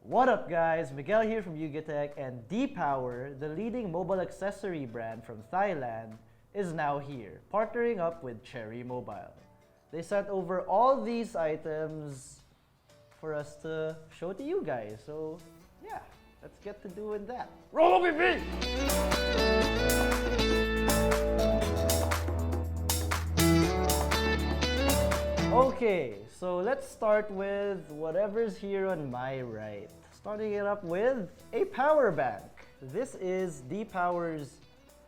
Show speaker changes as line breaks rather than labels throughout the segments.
What up guys, Miguel here from YugaTech, and D-Power, the leading mobile accessory brand from Thailand, is now here, partnering up with Cherry Mobile. They sent over all these items for us to show to you guys, so yeah, let's get to doing that. Roll BB! Okay, so let's start with whatever's here on my right. Starting it up with a power bank. This is D-Power's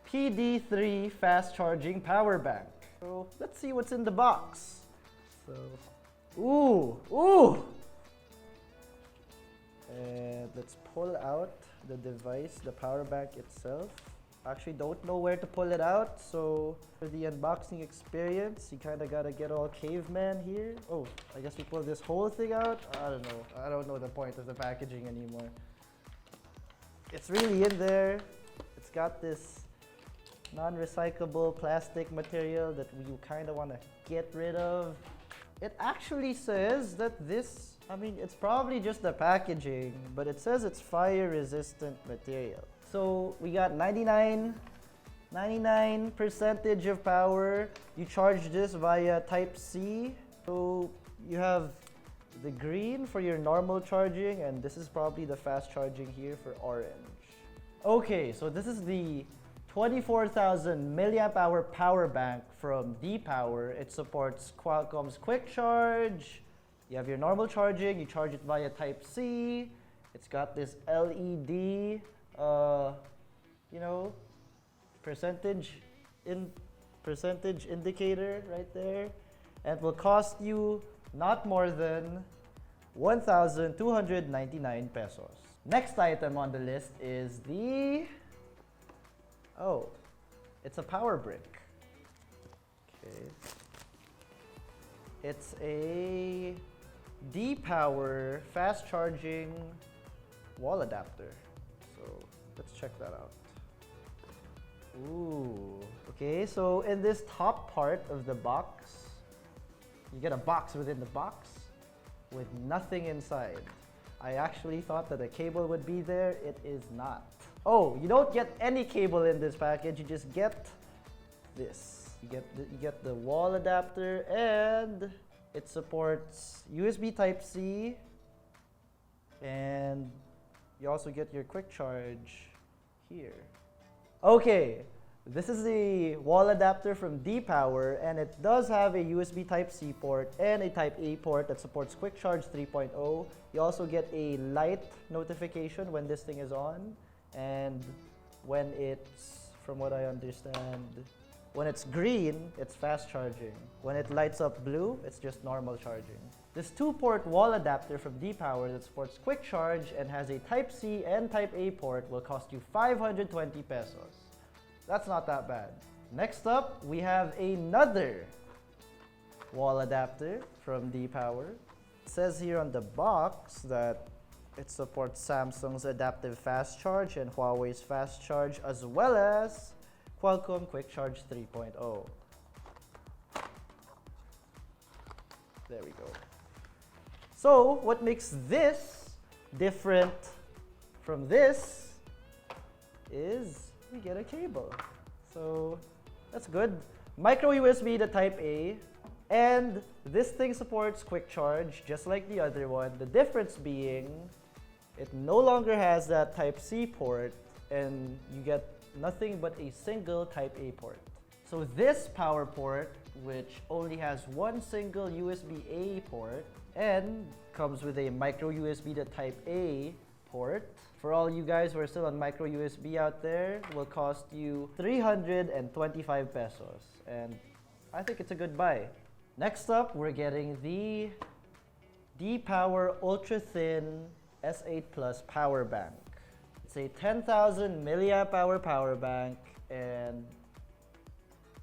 PD3 fast charging power bank. So let's see what's in the box. So, ooh! And let's pull out the device, the power bank itself. Actually don't know where to pull it out, so for the unboxing experience, you kind of gotta get all caveman here. Oh, I guess we pull this whole thing out. I don't know the point of the packaging anymore. It's really in there. It's got this non-recyclable plastic material that we kind of want to get rid of. It actually says that this, it's probably just the packaging, but it says it's fire-resistant material. So we got 99% of power. You charge this via Type-C. So you have the green for your normal charging, and this is probably the fast charging here for orange. Okay, so this is the 24,000 milliamp hour power bank from D-Power. It supports Qualcomm's quick charge. You have your normal charging, you charge it via Type-C. It's got this LED percentage indicator right there, and will cost you not more than 1,299 pesos. Next item on the list is it's a power brick. Okay. It's a D-Power fast charging wall adapter. So let's check that out. Ooh. Okay, so in this top part of the box, you get a box within the box with nothing inside. I actually thought that a cable would be there. It is not. Oh, you don't get any cable in this package. You just get this. You get the wall adapter, and it supports USB Type-C, and you also get your quick charge here. Okay, this is the wall adapter from D-Power, and it does have a USB Type-C port and a Type-A port that supports quick charge 3.0. You also get a light notification when this thing is on, and when it's, from what I understand, when it's green, it's fast charging. When it lights up blue, it's just normal charging. This 2-port wall adapter from D-Power that supports quick charge and has a Type-C and Type-A port will cost you 520 pesos. That's not that bad. Next up, we have another wall adapter from D-Power. It says here on the box that it supports Samsung's adaptive fast charge and Huawei's fast charge, as well as Qualcomm Quick Charge 3.0. There we go. So what makes this different from this is we get a cable. So that's good. Micro USB to Type-A, and this thing supports quick charge just like the other one. The difference being it no longer has that Type-C port, and you get nothing but a single Type-A port. So this power port, which only has one single USB-A port and comes with a micro USB to Type-A port, for all you guys who are still on micro USB out there, will cost you 325 pesos. And I think it's a good buy. Next up, we're getting the D-Power Ultra Thin S8 Plus Power Bank. It's a 10,000 milliamp hour power bank, and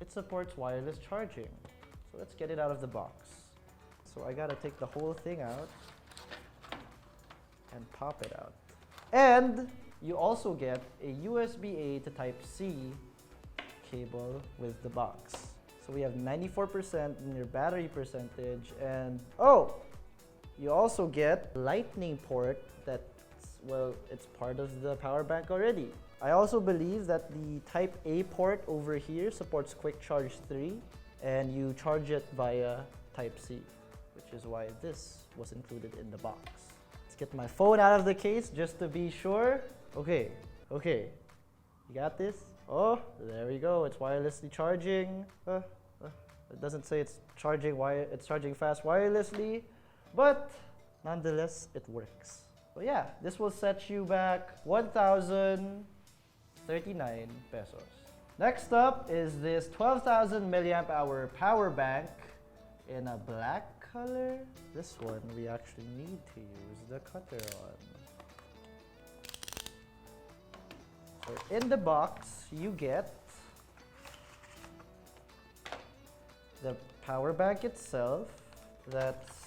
it supports wireless charging. So let's get it out of the box. So I gotta take the whole thing out and pop it out. And you also get a USB-A to Type-C cable with the box. So we have 94% in your battery percentage, and you also get a lightning port that well, it's part of the power bank already. I also believe that the Type A port over here supports Quick Charge 3, and you charge it via Type C, which is why this was included in the box. Let's get my phone out of the case just to be sure. Okay, you got this? Oh, there we go. It's wirelessly charging. It doesn't say it's charging fast wirelessly, but nonetheless, it works. So yeah, this will set you back 1,039 pesos. Next up is this 12,000 milliamp hour power bank in a black color. This one we actually need to use the cutter on. So in the box, you get the power bank itself that's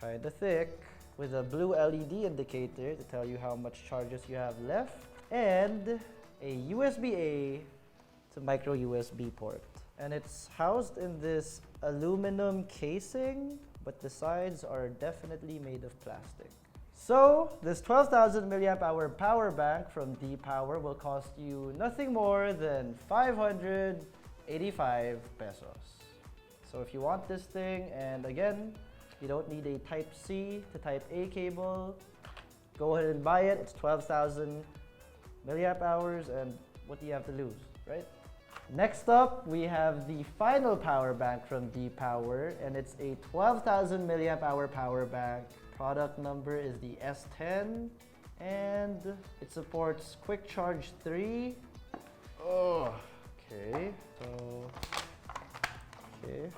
kind of thick with a blue LED indicator to tell you how much charges you have left, and a USB-A to micro USB port. And it's housed in this aluminum casing, but the sides are definitely made of plastic. So this 12,000 milliamp hour power bank from D-Power will cost you nothing more than 585 pesos. So if you want this thing, and again, you don't need a Type C to Type A cable, go ahead and buy it. It's 12,000 milliamp hours, and what do you have to lose, right? Next up, we have the final power bank from D-Power, and it's a 12,000 milliamp hour power bank. Product number is the S10, and it supports Quick Charge 3. Oh, okay. Okay,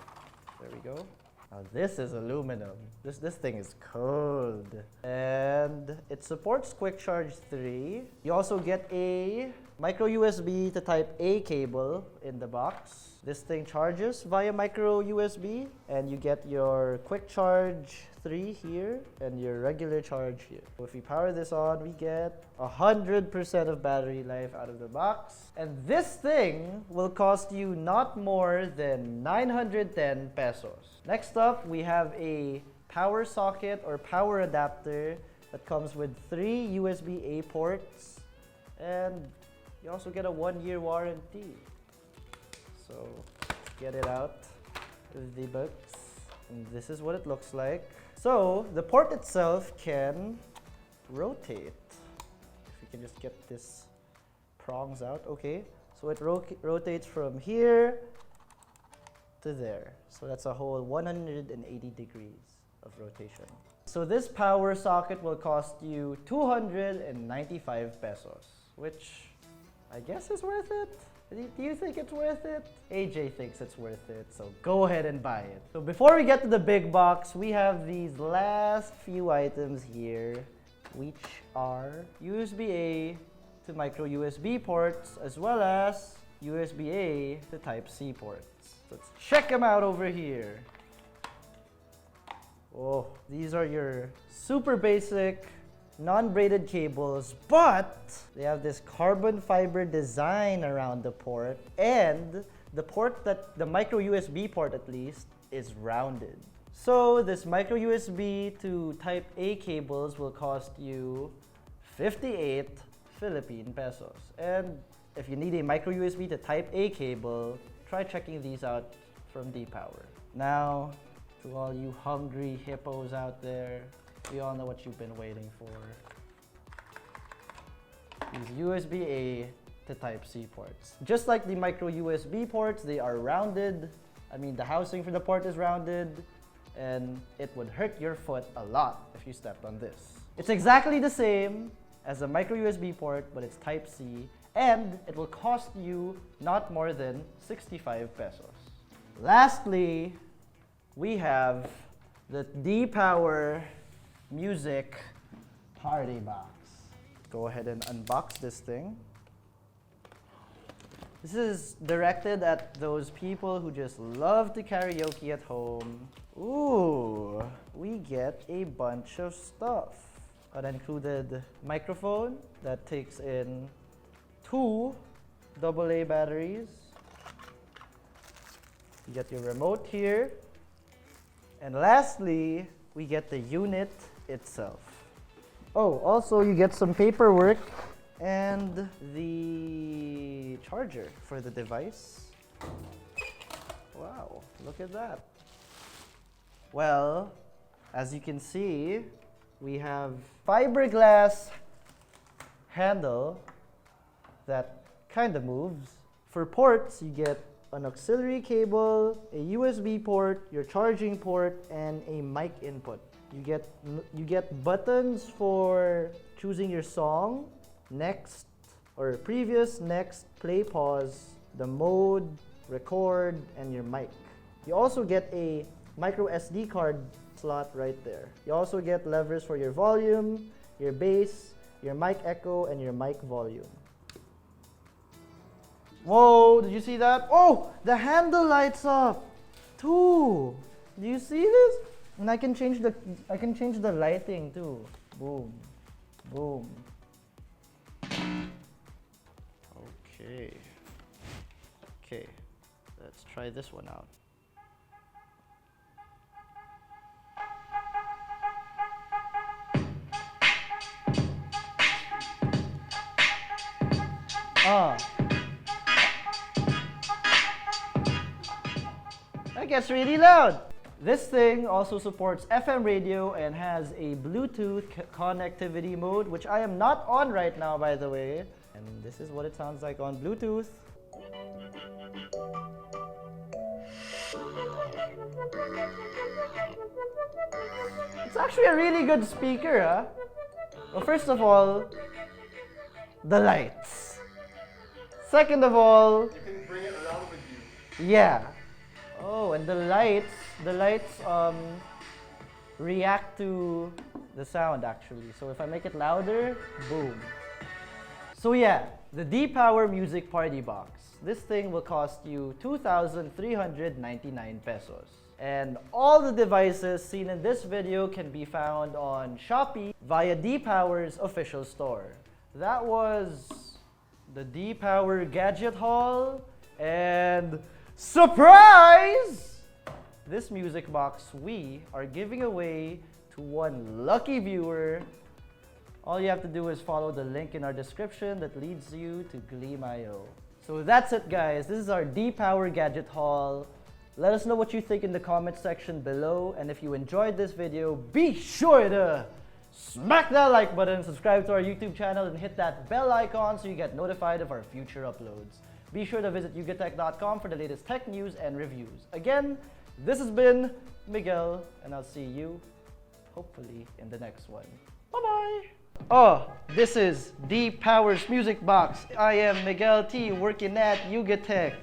there we go. Now this is aluminum. This thing is cold. And it supports Quick Charge 3. You also get a micro USB to Type A cable in the box. This thing charges via micro USB, and you get your Quick Charge 3 here and your regular charge here. So if we power this on, we get 100% of battery life out of the box. And this thing will cost you not more than 910 pesos. Next up, we have a power socket or power adapter that comes with 3 USB-A ports, and you also get a 1-year warranty. So get it out of the box, and this is what it looks like. So the port itself can rotate. If we can just get this prongs out, okay. So it rotates from here to there. So that's a whole 180 degrees of rotation. So this power socket will cost you 295 pesos, which I guess is worth it. Do you think it's worth it? AJ thinks it's worth it, so go ahead and buy it. So before we get to the big box, we have these last few items here, which are USB-A to micro USB ports, as well as USB-A to Type C ports. Let's check them out over here. Oh, these are your super basic non-braided cables, but they have this carbon fiber design around the port, and the micro USB port at least is rounded. So this micro USB to Type A cables will cost you 58 Philippine pesos. And if you need a micro USB to Type A cable, try checking these out from D-Power. Now, to all you hungry hippos out there, we all know what you've been waiting for. These USB-A to Type C ports. Just like the micro USB ports, they are rounded. I mean, the housing for the port is rounded, and it would hurt your foot a lot if you stepped on this. It's exactly the same as a micro USB port, but it's Type C, and it will cost you not more than 65 pesos. Lastly, we have the D-Power Music Party Box. Go ahead and unbox this thing. This is directed at those people who just love to karaoke at home. Ooh, we get a bunch of stuff. An included microphone that takes in 2 AA batteries. You get your remote here. And lastly, we get the unit itself. Oh, also you get some paperwork and the charger for the device. Wow, look at that. Well, as you can see, we have fiberglass handle that kind of moves. For ports, you get an auxiliary cable, a USB port, your charging port, and a mic input. You get buttons for choosing your song, next or previous, next, play, pause, the mode, record, and your mic. You also get a micro SD card slot right there. You also get levers for your volume, your bass, your mic echo, and your mic volume. Whoa, did you see that? Oh, the handle lights up too. Do you see this? And I can change the lighting too. Boom. Boom. Okay. Okay. Let's try this one out. That gets really loud. This thing also supports FM radio and has a Bluetooth connectivity mode, which I am not on right now, by the way. And this is what it sounds like on Bluetooth. It's actually a really good speaker, huh? Well, first of all, the lights. Second of all,
you can bring it around with you.
Yeah. Oh, and the lights react to the sound actually. So if I make it louder, boom. So yeah, the D-Power Music Party Box. This thing will cost you 2,399 pesos. And all the devices seen in this video can be found on Shopee via D-Power's official store. That was the D-Power Gadget haul, and surprise! This music box we are giving away to one lucky viewer. All you have to do is follow the link in our description that leads you to Gleam.io. So that's it, guys. This is our D-Power Gadget haul. Let us know what you think in the comment section below, and if you enjoyed this video, be sure to smack that like button, subscribe to our YouTube channel, and hit that bell icon so you get notified of our future uploads. Be sure to visit YugaTech.com for the latest tech news and reviews. Again, this has been Miguel, and I'll see you, hopefully, in the next one. Bye-bye! Oh, this is D-Power's Music Box. I am Miguel T, working at YugaTech.